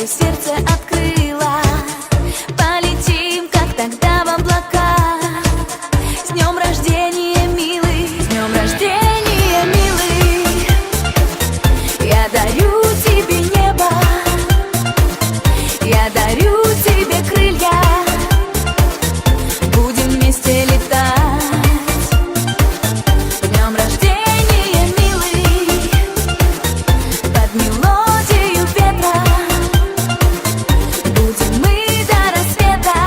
мое сердце открыла. Полетим, как тогда, в облака. С днем рождения, милый, с днем рождения, милый. Я дарю тебе небо, я дарю тебе крылья. Будем вместе летать. С днем рождения, милый. Под мелодию ветра будем мы до рассвета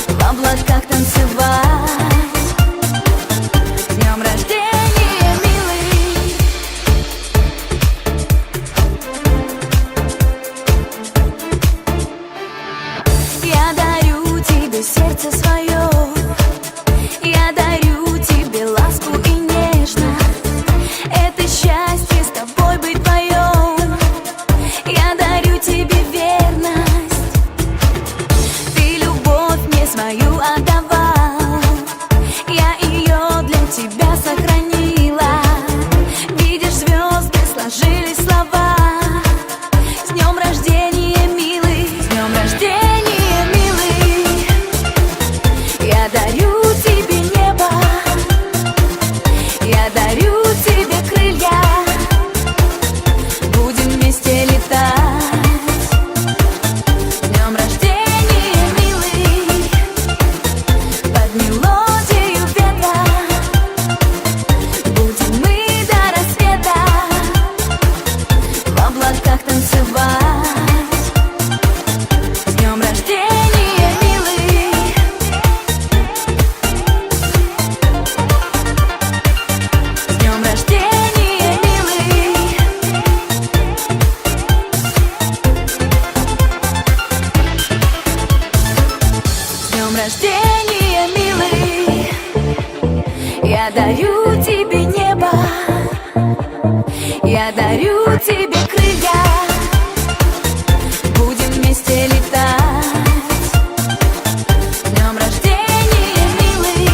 в облаках танцевать. С днем рождения, милый. Я дарю тебе сердце свое, я дарю тебе ласку и нежность. Это счастье с тобой быть вдвоем. Я дарю тебе верность. Ты любовь мне свою отдавал, я ее для тебя сохранила. Видишь, звезды сложились слова. С днем рождения, милый, с днем рождения, милый. Я дарю тебе небо, я дарю тебе крылья. Будем вместе летать. С днем рождения, милый. Под мелодию ветра будем мы до рассвета в облаках танцевать. С днем рождения, милый. С днем рождения, милый. С днем рождения, милый. Я дарю тебе небо, я дарю тебе крылья. Будем вместе летать. С днем рождения, милый.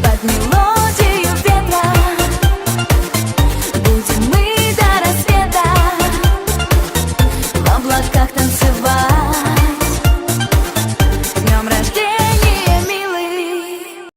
Под мелодию ветра будем мы до рассвета в облаках